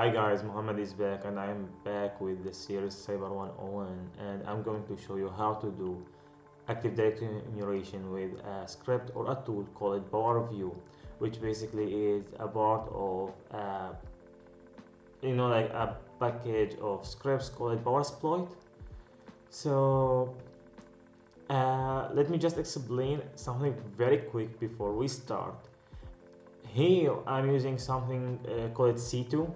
Hi guys, Muhammad is back and I am back with the series Cyber 101 and I'm going to show you how to do Active Directory enumeration with a script or a tool called PowerView, which basically is a part of like a package of scripts called PowerSploit. So let me just explain something very quick before we start. Here I'm using something called C2,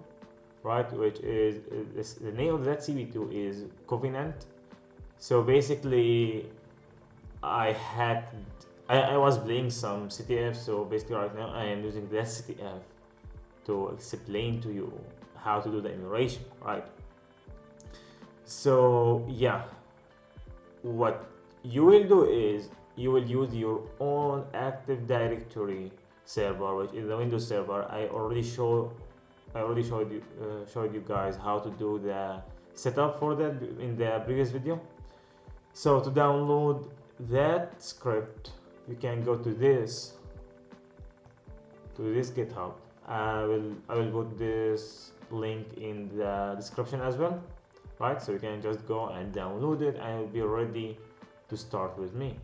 right, which is the name of that CP2 is Covenant. So basically I was playing some CTF, so basically right now I am using that CTF to explain to you how to do the enumeration, right? So yeah, what you will do is you will use your own Active Directory server, which is the Windows server. I already showed you guys how to do the setup for that in the previous video. So to download that script, you can go to this GitHub. I will put this link in the description as well, right? So you can just go and download it and you'll be ready to start with me.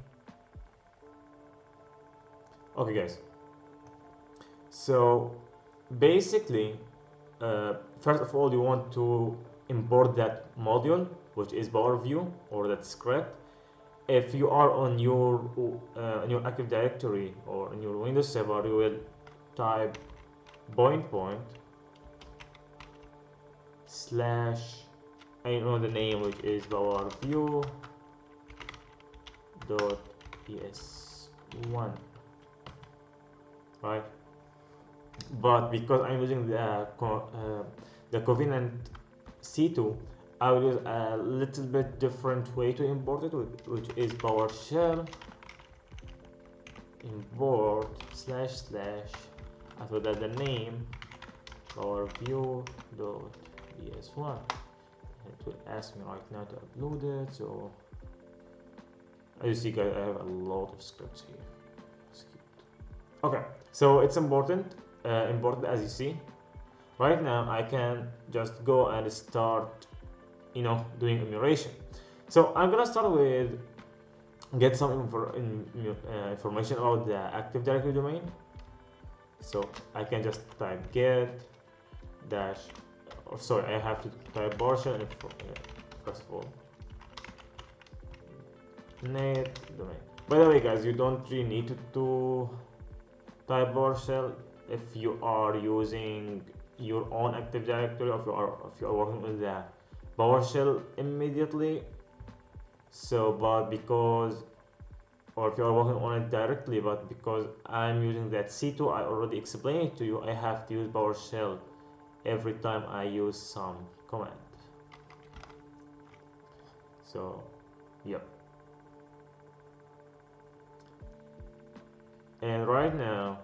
Okay guys, so basically first of all you want to import that module, which is PowerView, or that script. If you are on your Active Directory or in your Windows server, you will type / the name, which is PowerView.ps1, right? But because I'm using the Covenant C2, I will use a little bit different way to import it, which is PowerShell import / after that the name PowerView.ps1. It will ask me right now to upload it. So as you see guys, I have a lot of scripts here. Okay, so it's important as you see. Right now I can just go and start doing enumeration. So I'm gonna start with get some information about the Active Directory domain. So I can just type get dash, I have to type PowerShell first of all, net domain. By the way guys, you don't really need to type PowerShell if you are using your own Active Directory, or if you are working with the PowerShell immediately. So if you are working on it directly, but because I'm using that C2, I already explained it to you, I have to use PowerShell every time I use some command. So yep. And right now,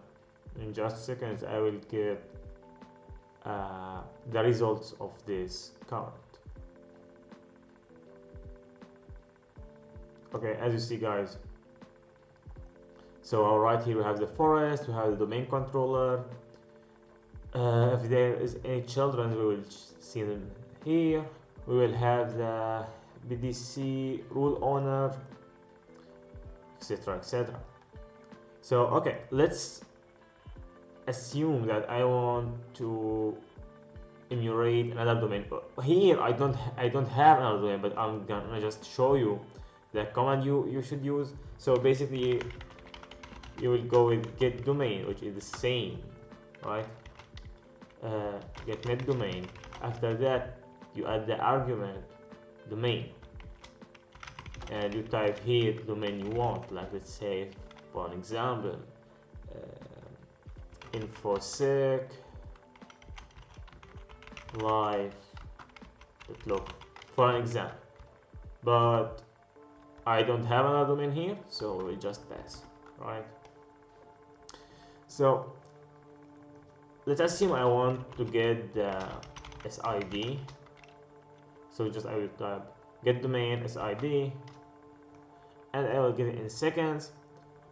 in just seconds, I will get the results of this command. Okay, as you see guys, so right here we have the forest, we have the domain controller. If there is any children, we will see them here. We will have the BDC rule owner, etc, etc. So okay, let's assume that I want to enumerate another domain. Here I don't have another domain, but I'm gonna just show you the command you should use. So basically you will go with get domain, which is the same, right? Get net domain. After that you add the argument domain and you type here the domain you want, like let's say for an example infosec live.local for an example, but I don't have another domain here, so we just pass, right? So let's assume I want to get the SID. So I will type get domain SID and I will get it in seconds.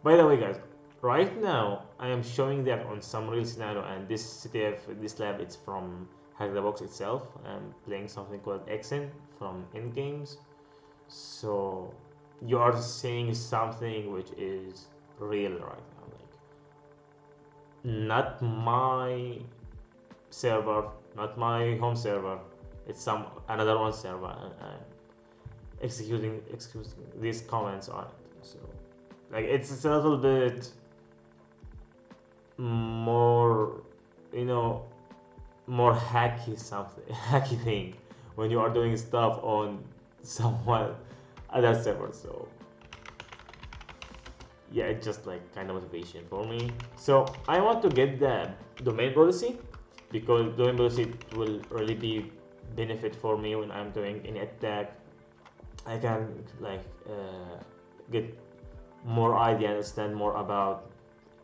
By the way guys, right now I am showing that on some real scenario, and this CTF, this lab, it's from hack the box itself. I'm playing something called Exen from Endgames. So you are seeing something which is real right now, like not my server, not my home server. It's some another one server, and I'm executing these comments on it. So like it's a little bit more, you know, more hacky something, hacky thing when you are doing stuff on someone other server. So yeah, it's just like kind of motivation for me. So I want to get the domain policy, because domain policy will really be benefit for me when I'm doing any attack. I can like get more idea, understand more about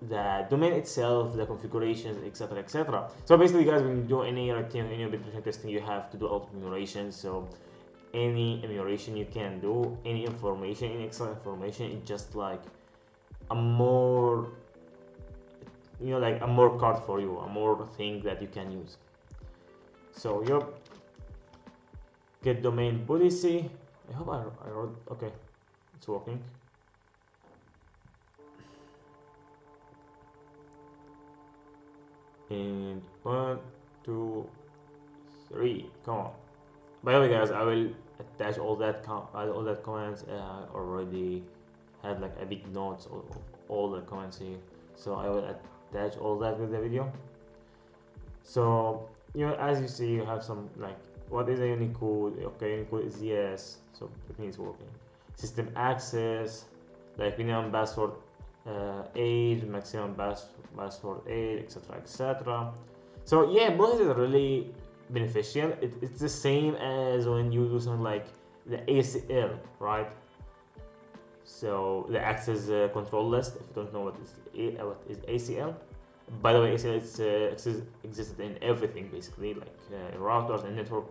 the domain itself, the configurations, etc., etc. So basically, guys, when you do any penetration testing, you have to do a lot of enumeration. So any enumeration you can do, any information, any extra information, it's just like a more, you know, like a more card for you, a more thing that you can use. So you get domain policy. I hope I wrote, okay, it's working. And 1, 2, 3, come on. By the way, guys, I will attach all that comments. I already had like a big notes of all the comments here, so I will attach all that with the video. So you know, as you see, you have some like, what is a Unicode? Okay, Unicode is yes, so it means working. System access, like minimum password age, maximum password age, etc., etc. So yeah, both is really beneficial. It's the same as when you do something like the ACL, right? So the access control list. If you don't know what is ACL, by the way, ACL existed in everything basically, like routers and network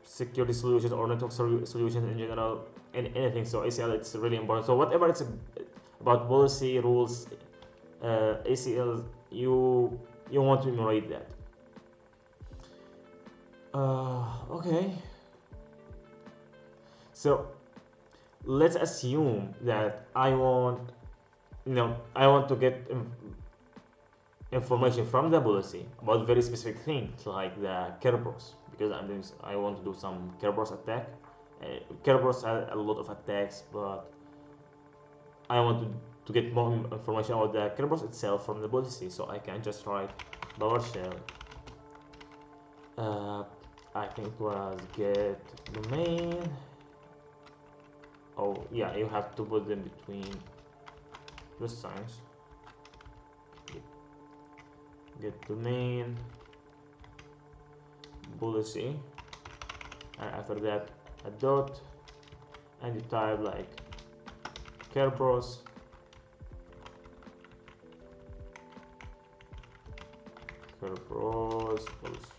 security solutions or network solutions in general, and anything. So ACL, it's really important. So whatever it's about policy rules, ACL, you want to enumerate that. Okay. So let's assume that I want to get information from the policy about very specific things like the Kerberos, because I want to do some Kerberos attack. Kerberos has a lot of attacks, but I want to get more information about the Kerberos itself from the policy, so I can just write PowerShell. I think it was get domain. Oh yeah, you have to put them between plus signs. Get domain policy, and after that a dot, and you type like Kerberos policy.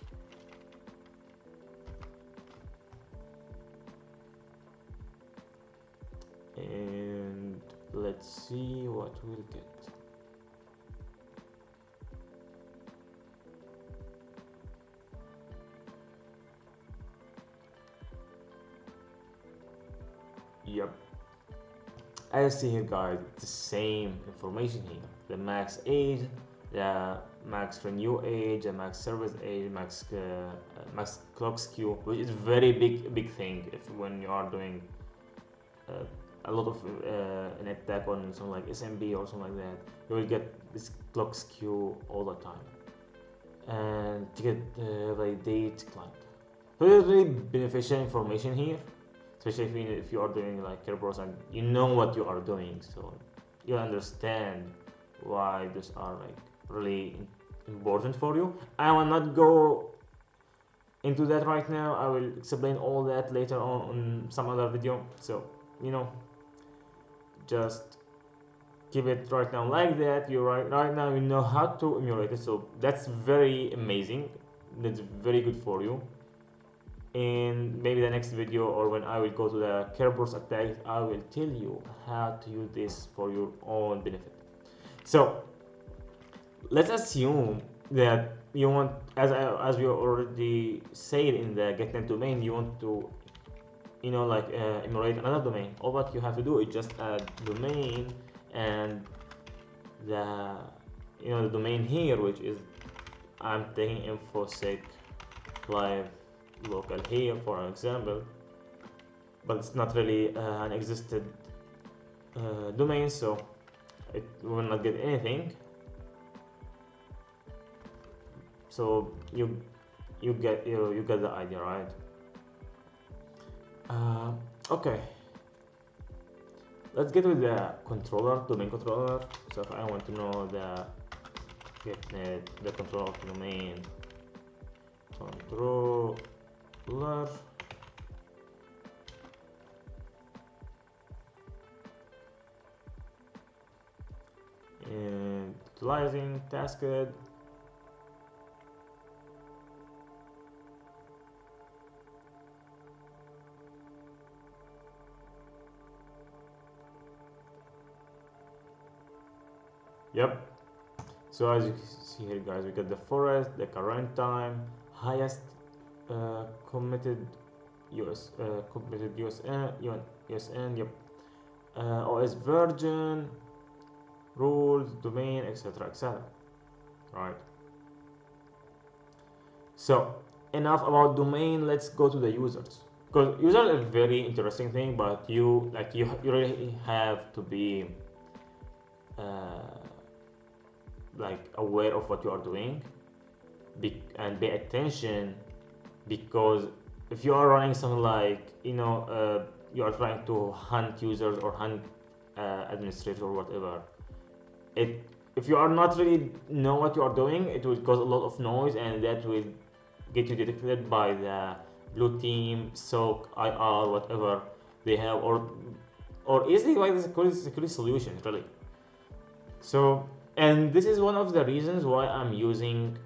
And let's see what we'll get. Yep, as see here, guys, the same information here: the max age, the max renew age, the max service age, max clock skew, which is very big thing if when you are doing a lot of an attack on something like SMB or something like that. You will get this clock skew all the time, and to get validate client. So it's really beneficial information here, especially if you are doing like Kerberos and you know what you are doing, so you understand why these are like really important for you. I will not go into that right now. I will explain all that later on some other video. So you know, just keep it right now like that. You right now you know how to emulate it, so that's very amazing. That's very good for you. In maybe the next video, or when I will go to the Kerberos attack, I will tell you how to use this for your own benefit. So let's assume that you want, as we already said in the getnet domain, you want to, like emulate another domain. All what you have to do is just add domain and the the domain here, which is, I'm taking infosec live local here for example, but it's not really an existed domain, so it will not get anything. So you get the idea, right? Okay, let's get with the controller, domain controller. So if I want to know the getnet, the controller of domain controller, and utilizing tasked. Yep. So as you can see here, guys, we got the forest, the current time, highest committed USN, yep. OS version, rules, domain, etc., etc. Right. So enough about domain. Let's go to the users, because users are a very interesting thing, but you really have to be like aware of what you are doing and pay attention, because if you are running something like you are trying to hunt users or hunt administrators or whatever, if you are not really know what you are doing, it will cause a lot of noise, and that will get you detected by the blue team, SOC, IR, whatever they have, or easily by the security solution, really. So, and this is one of the reasons why I'm using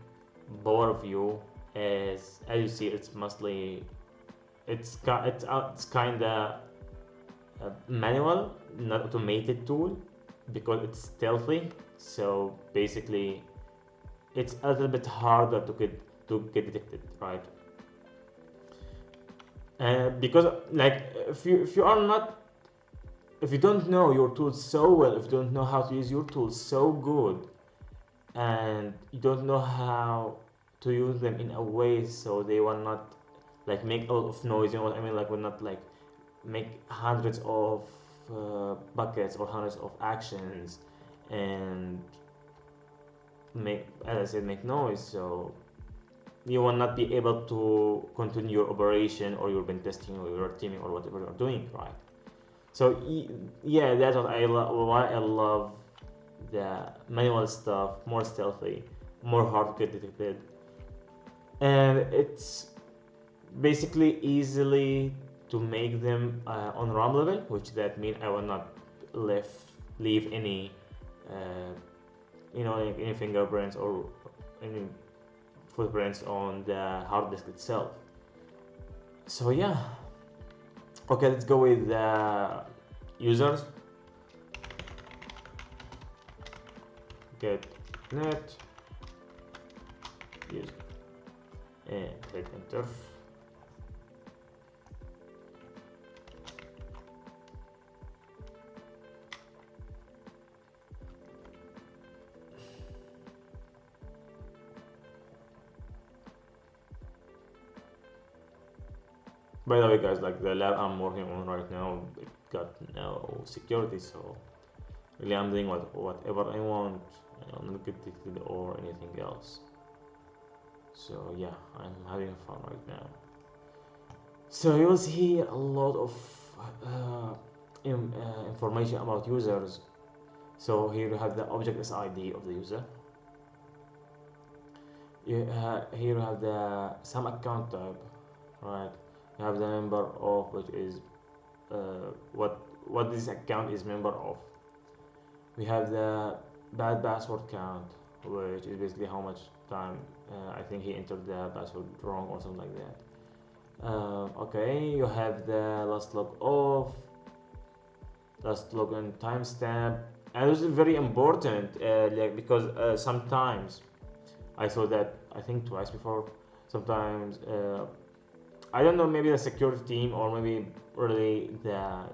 PowerView. As you see, it's mostly it's kind of a manual, not automated tool, because it's stealthy. So basically, it's a little bit harder to get detected, right? Because like if you are not, if you don't know your tools so well, if you don't know how to use your tools so good, and you don't know how to use them in a way so they will not like make a lot of noise, you know what I mean, like will not like make hundreds of buckets or hundreds of actions and make, as I said, make noise, so you will not be able to continue your operation or your pen testing or your teaming or whatever you're doing, right? So yeah, that's what why I love the manual stuff, more stealthy, more hard to get detected, and it's basically easily to make them on RAM level, which that means I will not leave any any fingerprints or any footprints on the hard disk itself. So yeah, okay, let's go with the users. Get net user and hit enter. By the way, guys, like the lab I'm working on right now, it got no security, so really I'm doing whatever I want. I'm not get detected or anything else. So yeah, I'm having fun right now. So you will see a lot of information about users. So here you have the object SID of the user. Here you have the some account type, right? You have the member of, which is what this account is member of. We have the bad password count, which is basically how much time I think he entered the password wrong or something like that. Okay, you have the last log off, last login timestamp, And this is very important, like because sometimes I saw that, I think twice before. Sometimes I don't know, maybe the security team or maybe really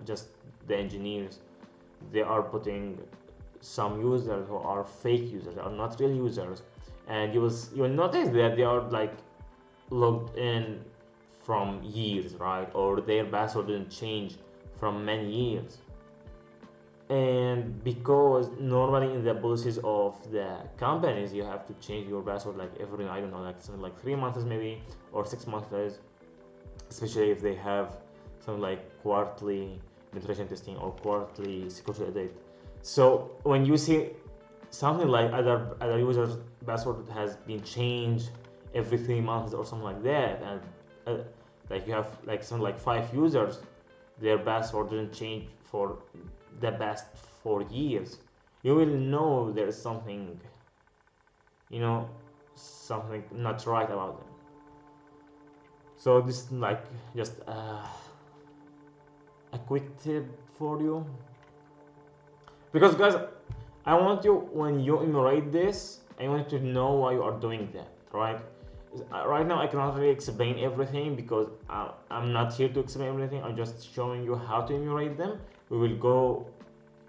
just the engineers, they are putting some users who are fake users, are not real users, and you will notice that they are like logged in from years, right? Or their password didn't change from many years. And because normally in the policies of the companies you have to change your password like every, I don't know, like something like 3 months maybe, or 6 months, especially if they have something like quarterly penetration testing or quarterly security update. So when you see something like other users password has been changed every 3 months or something like that, and like you have like something like 5 users, their password didn't change for the past 4 years, you will know there's something, something not right about them. So this is like just a quick tip for you, because guys, I want you, when you enumerate this, I want you to know why you are doing that, right? Right now I cannot really explain everything because I'm not here to explain everything. I'm just showing you how to enumerate them. We will go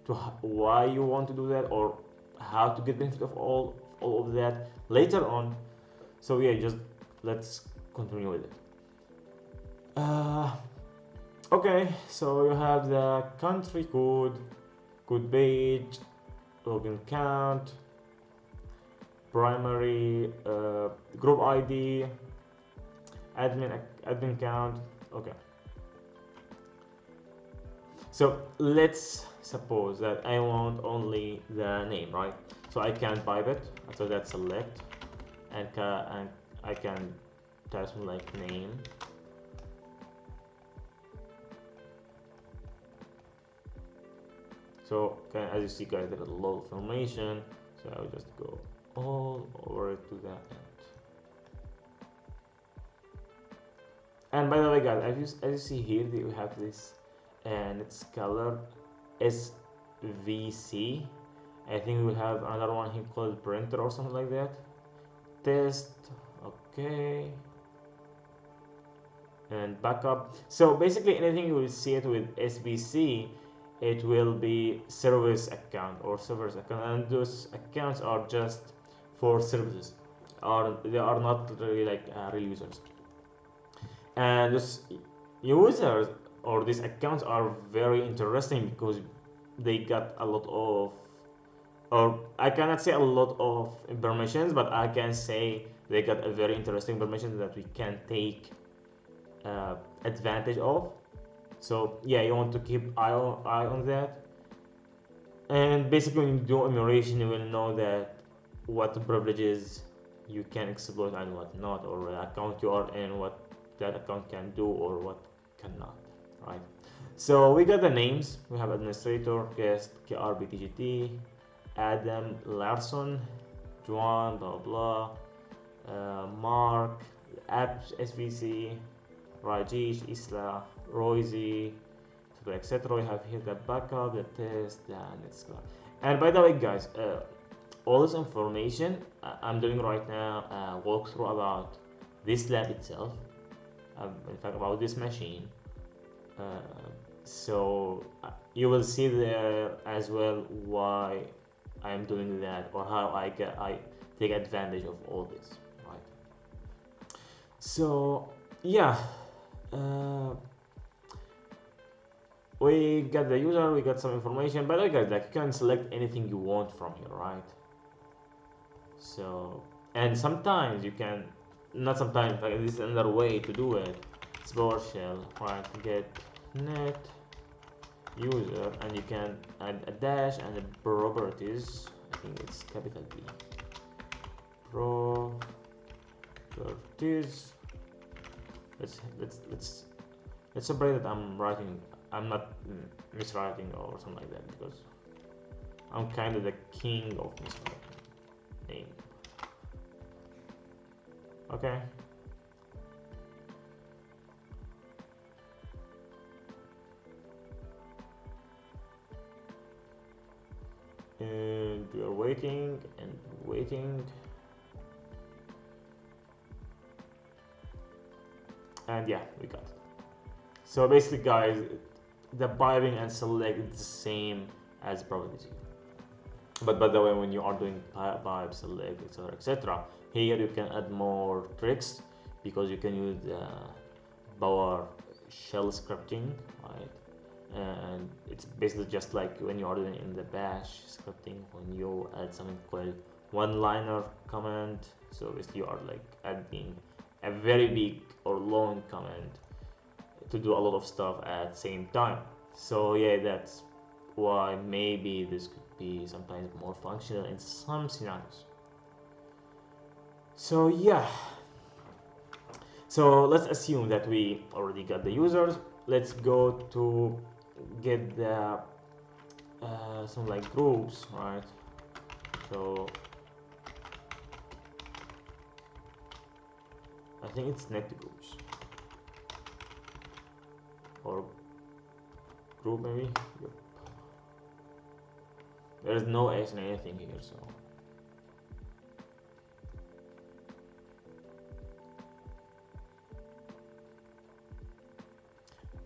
to why you want to do that, or how to get benefit of all of that later on. So yeah, just let's continue with it. Okay, so you have the country code page, login count, primary, group ID, admin count. Okay, so let's suppose that I want only the name, right? So I can pipe it, so that's select, and I can type something like name. So as you see guys, there is a lot of information, so I will just go all over to the end. And by the way guys, as you see here, we have this, and it's color SVC. I think we will have another one here called printer or something like that. Test, okay, and backup. So basically anything you will see it with SVC, it will be service account or servers account, and those accounts are just for services, or they are not really like real users. And those users or these accounts are very interesting because they got a lot of, or I cannot say a lot of information, but I can say they got a very interesting information that we can take advantage of. So yeah, you want to keep eye on that. And basically when you do enumeration, you will know that what privileges you can exploit and what not, or account you are in, what that account can do or what cannot, right? So we got the names. We have administrator, guest, KRBTGT, Adam, Larson, Juan, blah blah, Mark, Apps, SVC, Rajesh, Isla, Roisy, etc. We have here the backup, the test, and it's gone. And by the way, guys, all this information I'm doing right now, walkthrough about this lab itself, in fact about this machine. So you will see there as well why I'm doing that, or how I take advantage of all this, right? So yeah, we got the user, we got some information, but guys, like you can select anything you want from here, right? So, and sometimes you can, not sometimes, like this is another way to do it. It's PowerShell, right? Get net user, and you can add a dash and the properties. I think it's capital P. Properties. Let's separate that. I'm not miswriting or something like that, because I'm kind of the king of miswriting name. Okay. and we are waiting and waiting, and yeah, we got it. So basically, guys, the piping and select is the same as properties. But by the way, when you are doing pipe select, etc., here you can add more tricks because you can use power shell scripting, right? And it's basically just like when you are doing in the bash scripting, when you add something called one-liner command. So basically you are like adding a very big or long command to do a lot of stuff at the same time. So yeah, that's why maybe this could be sometimes more functional in some scenarios. So yeah, so let's assume that we already got the users. Let's go to get the some like groups, right? So I think it's net groups or group maybe. Yep. There is no S in anything here, so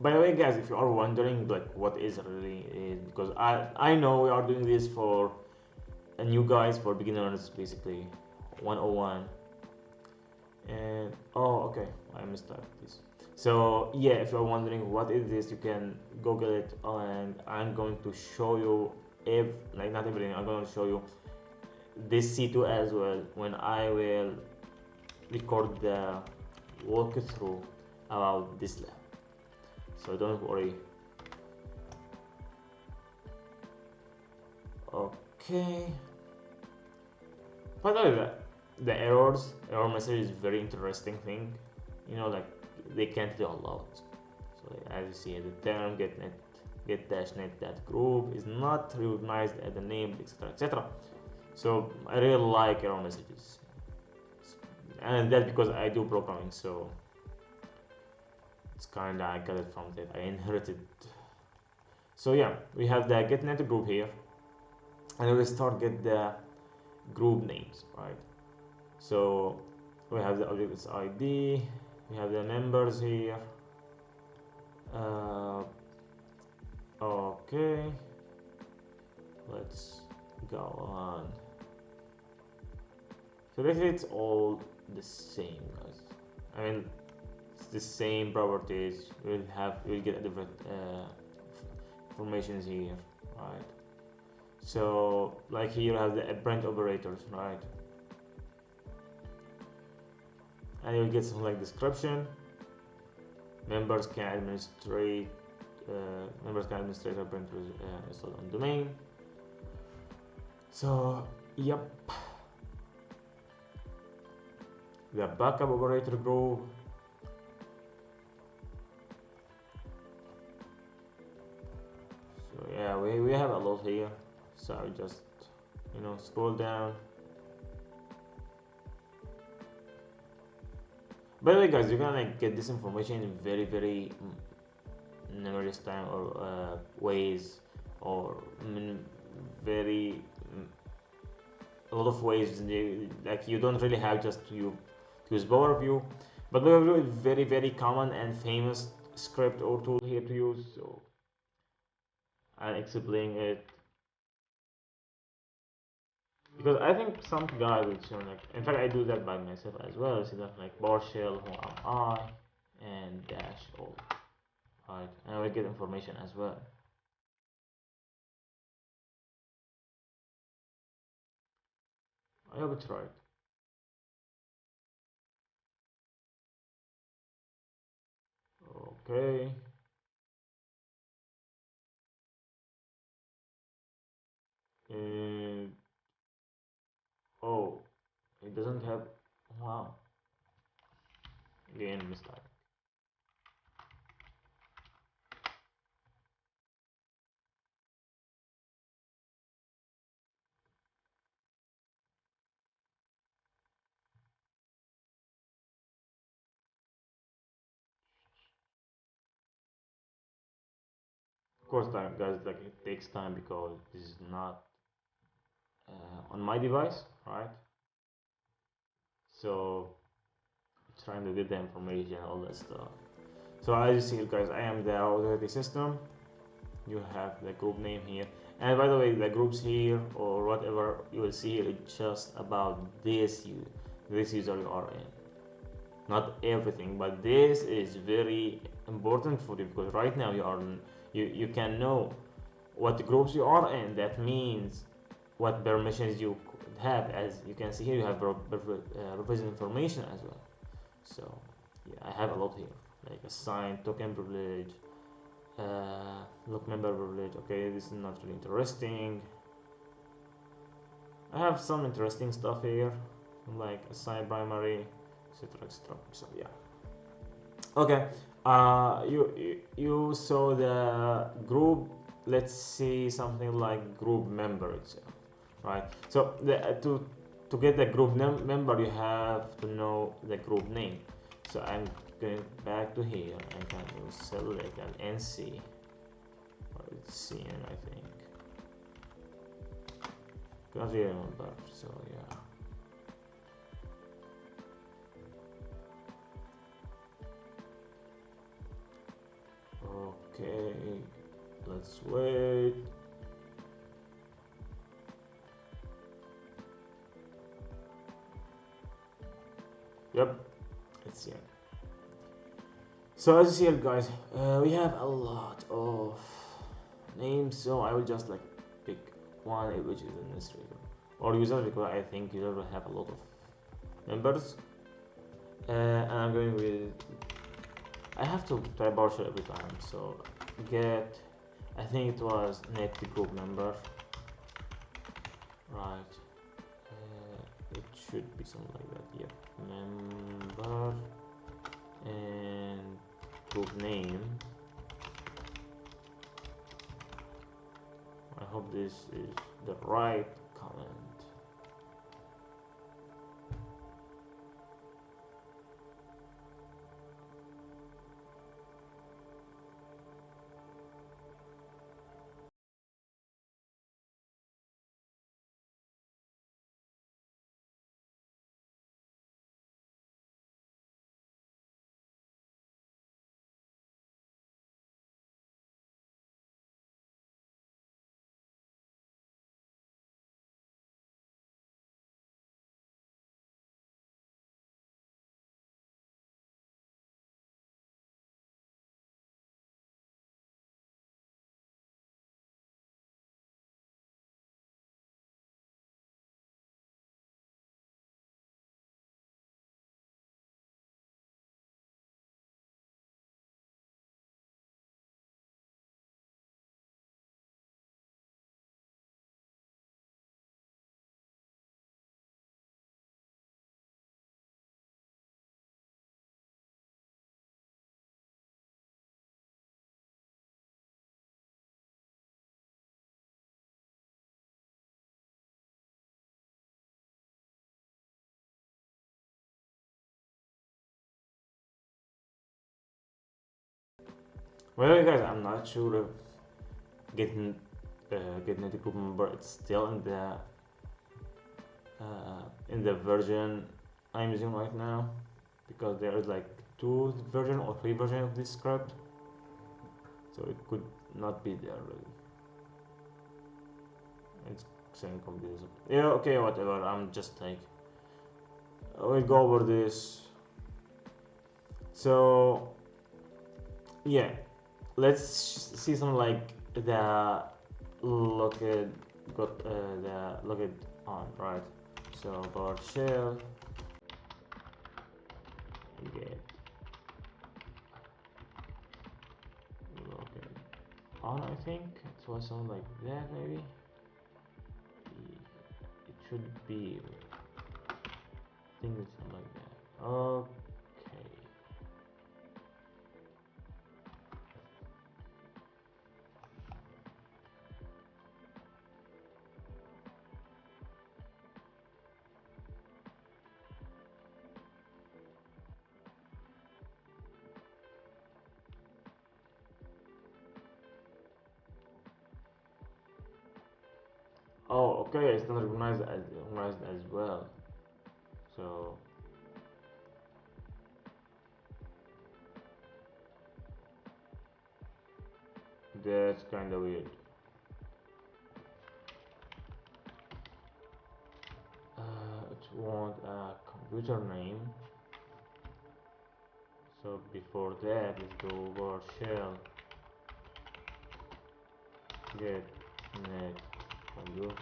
by the way, guys, if you are wondering like what is really is, because I know we are doing this for new guys, for beginners, basically 101. And oh, okay, I mistyped this. So yeah, if you're wondering what is this, you can Google it, and I'm going to show you like not everything. I'm going to show you this C2 as well when I will record the walkthrough about this lab. So don't worry. Okay. By the way, the error message is very interesting thing. You know, like they can't do a lot. So as you see, the term get-net group is not recognized as the name, etc., etc. So I really like error messages, and that's because I do programming. So it's kinda I got it from that. I inherited. So yeah, we have the get-net group here, and we start get the group names, right? So we have the object's ID, we have the members here. Okay, let's go on. So basically it's all the same, guys. I mean, it's the same properties. We'll get different informations here, right? So like here you have the print operators, right? And you'll get something like description. Members can administrate a printer installed on domain. So yep, the backup operator group. So yeah, we have a lot here. So I just scroll down. By the way, guys, you're gonna like get this information in very numerous time or ways, or very a lot of ways. Like you don't really have just to use PowerView, but PowerView is very common and famous script or tool here to use. So I'll explain it because I think some guy will show like. In fact, I do that by myself as well. See that like PowerShell, who am I, and dash all. Right, and I will get information as well. I hope it's right. Okay. And oh, it doesn't have. Wow. Again, mistake. Of course, time, guys. Like it takes time because this is not on my device, right? So trying to get the information, all that stuff. So as you see, guys, I am the authority system. You have the group name here, and by the way, the groups here or whatever you will see here is just about this user you are in, not everything, but this is very important for you because right now you can know what groups you are in. That means what permissions you have. As you can see here, you have provision information as well. So yeah, I have a lot here, like assign token privilege, look member privilege. Okay, this is not really interesting. I have some interesting stuff here, like assign primary, etc, etc. So yeah. Okay, you saw the group. Let's see something like group member itself, right? So to get the group member, you have to know the group name. So I'm going back to here and can select an NC, or it's CN, I think. Can't really remember. So yeah. Okay, let's wait. Yep, it's here. So as you see here, guys, we have a lot of names. So I will just like pick one, which is administrator or user, because I think user will have a lot of members. And I'm going with. I have to type PowerShell every time. So get. I think it was net group member. Right. It should be something like that. Yep. Member and group name. I hope this is the right comment. Well, guys, I'm not sure if getting getting the group member it's still in the version I'm using right now, because there is like 2 version or 3 version of this script, so it could not be there really. It's saying completely. Yeah, okay, whatever. I'm just like we'll go over this. So yeah, let's see some like the look it got the look it on, right? So PowerShell get look it on. I think it was something like that. Maybe it should be. I think it's something like that. Okay. Oh, Okay, it's not recognized as well. So that's kind of weird. It want a computer name. So before that, let's go over shell get net computer.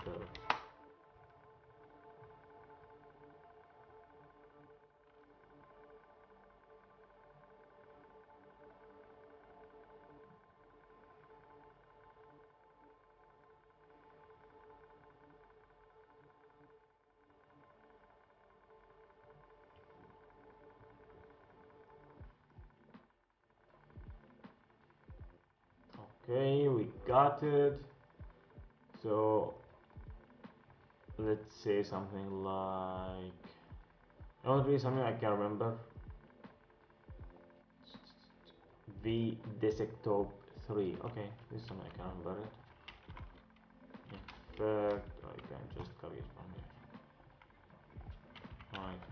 Okay, we got it. So let's say something like, I want to be something I can remember. V desktop 3. Okay, this is something I can remember it. In fact, I can just copy it from here. Right.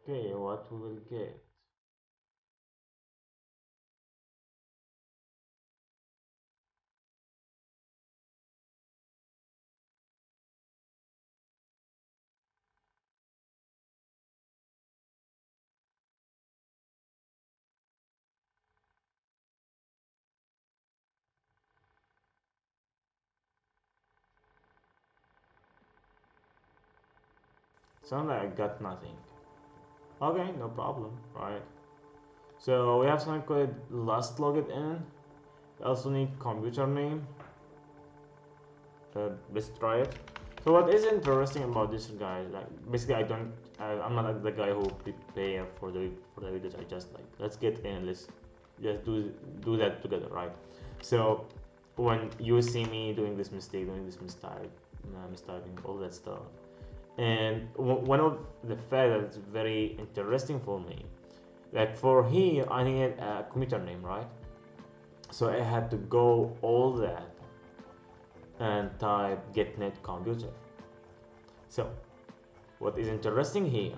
Okay, what we will get? Sound like I got nothing. Okay, no problem, right? So we have something called last logged in. We also need computer name. Let's try it. So what is interesting about this, guys, like basically I'm not like the guy who prepare for the videos. I just like, let's get in, let's just do that together, right? So when you see me doing this mistake, doing this mistyping, all that stuff, and one of the fact that's very interesting for me, like for here I needed a computer name, right? So I had to go all that and type getnet computer. So what is interesting here,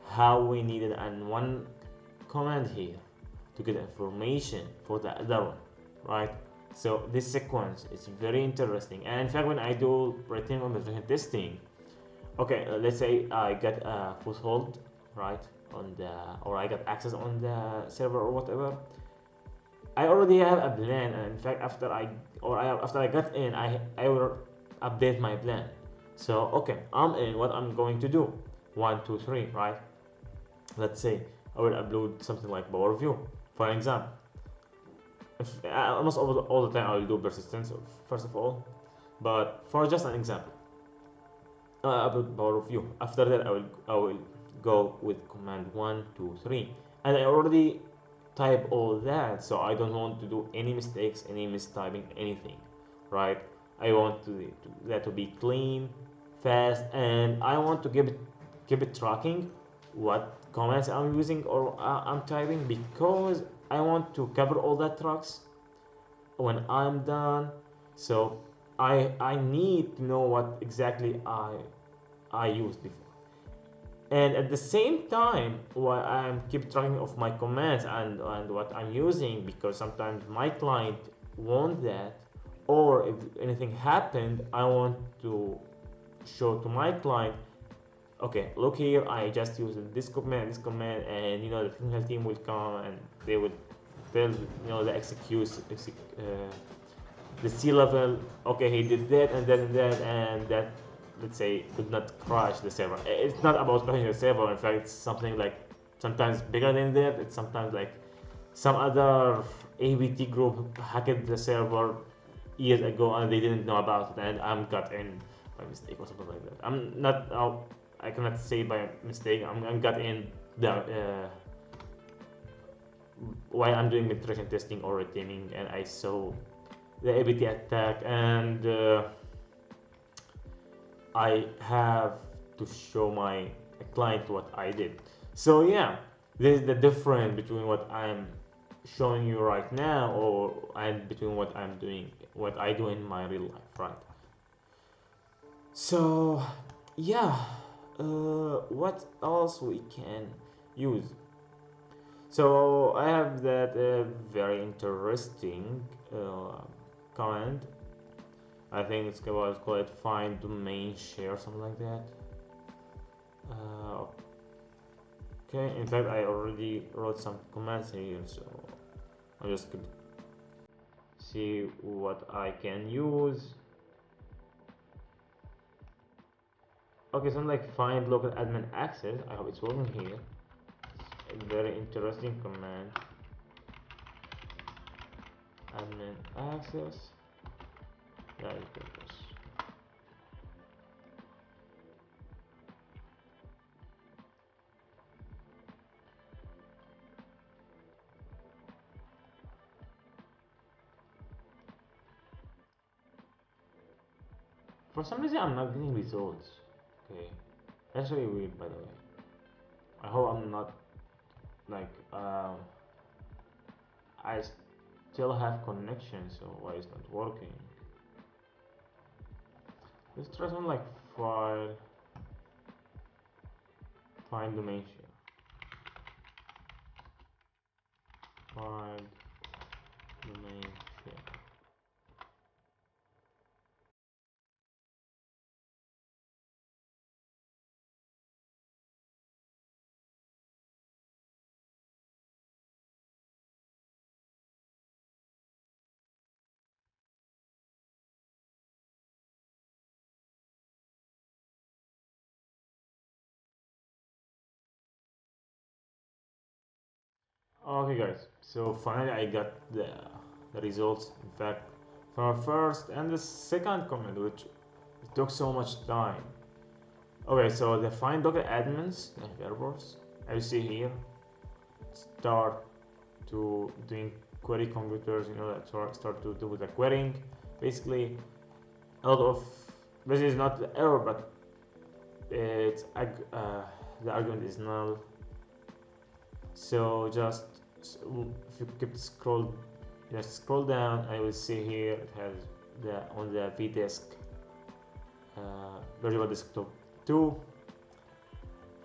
how we needed an one command here to get information for the other one, right? So this sequence is very interesting, and in fact when I do writing on penetration testing, okay, let's say I got a foothold, right, on the, or I got access on the server or whatever. I already have a plan, and in fact after I got in, I will update my plan. So okay, I'm in. What I'm going to do? 1, 2, 3, right? Let's say I will upload something like PowerView, for an example. Almost all the time I will do persistence first of all, but for just an example, upload PowerView. After that, I will go with command 1, 2, 3, and I already type all that, so I don't want to do any mistakes, any mistyping, anything, right? I want that to be clean, fast, and I want to keep it tracking what comments I'm using or I'm typing, because I want to cover all that tracks when I'm done. So I need to know what exactly I used before. And at the same time, while I'm keep tracking of my commands and what I'm using, because sometimes my client want that, or if anything happened, I want to show to my client, okay, look here, I just used this command, and the technical team will come and they will tell the the C level, okay, he did that and that and that, and that, let's say, could not crash the server. It's not about crashing the server. In fact, it's something like sometimes bigger than that. It's sometimes like some other ABT group hacked the server years ago and they didn't know about it, and I'm got in by mistake or something like that. I'm not. I cannot say by mistake. I'm got in the while I'm doing penetration testing or retaming, and I saw the ABT attack, and I have to show my client what I did. So yeah, this is the difference between what I'm showing you right now or and between what I'm doing, what I do in my real life, right? So yeah, what else we can use? So I have that very interesting comment. I think it's called it find domain share, something like that. Uh, okay, in fact I already wrote some comments here, so I just could see what I can use. Okay, something like find local admin access. I hope it's working here. It's a very interesting command. Admin access. Yeah, it goes. For some reason, I'm not getting results. Okay, that's really weird, by the way. I hope I'm not like I still have connection, so why is not working? Let's try something like file, find domain share, find domain share. Okay, guys. So finally, I got the results. In fact, from first and the second comment, which it took so much time. Okay, so the find docker admins and servers, as you see here, start to doing query computers, that start to do the querying. Basically, a lot of this is not the error, but it's the argument is null. So just if you keep just scroll down, I will see here it has on the vdisk virtual desktop 2.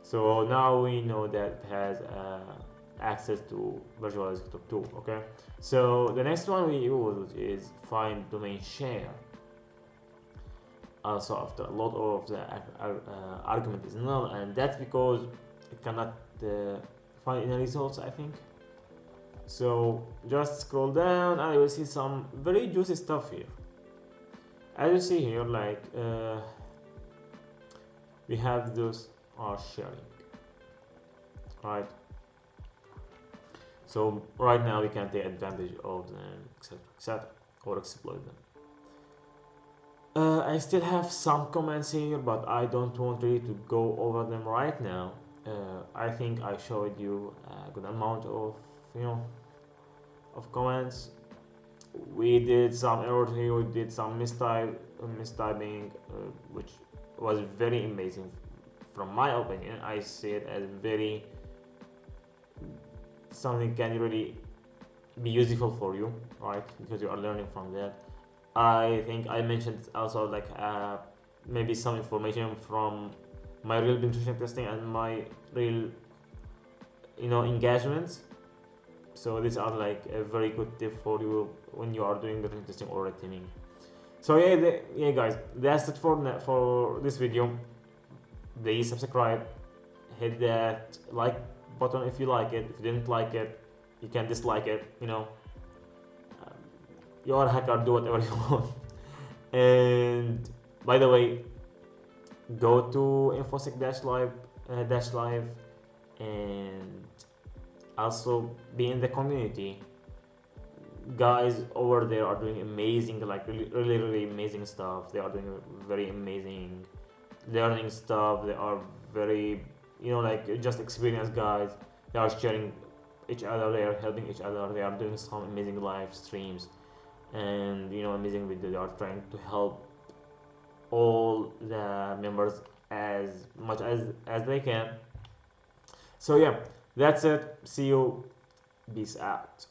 So now we know that it has access to virtual desktop 2. Okay, so the next one we use is find domain share. Also, after a lot of the argument is null, and that's because it cannot find any results, I think. So just scroll down and you will see some very juicy stuff here. As you see here, like we have those are sharing, right? So right now we can take advantage of them, etc., or exploit them. I still have some comments here, but I don't want really to go over them right now. I think I showed you a good amount of comments. We did some errors here. We did some mistyping, which was very amazing. From my opinion, I see it as very something can really be useful for you, right? Because you are learning from that. I think I mentioned also like maybe some information from my real penetration testing and my real engagements. So these are like a very good tip for you when you are doing penetration testing or red teaming. So yeah, guys, that's it for this video. Please subscribe, hit that like button if you like it. If you didn't like it, you can dislike it. You're a hacker, do whatever you want. And by the way, go to infosec-live and also be in the community. Guys over there are doing amazing, like really amazing stuff. They are doing very amazing learning stuff. They are very like just experienced guys. They are sharing each other, they are helping each other, they are doing some amazing live streams and amazing video. They are trying to help all the members as much as they can. So yeah, that's it. See you. Peace out.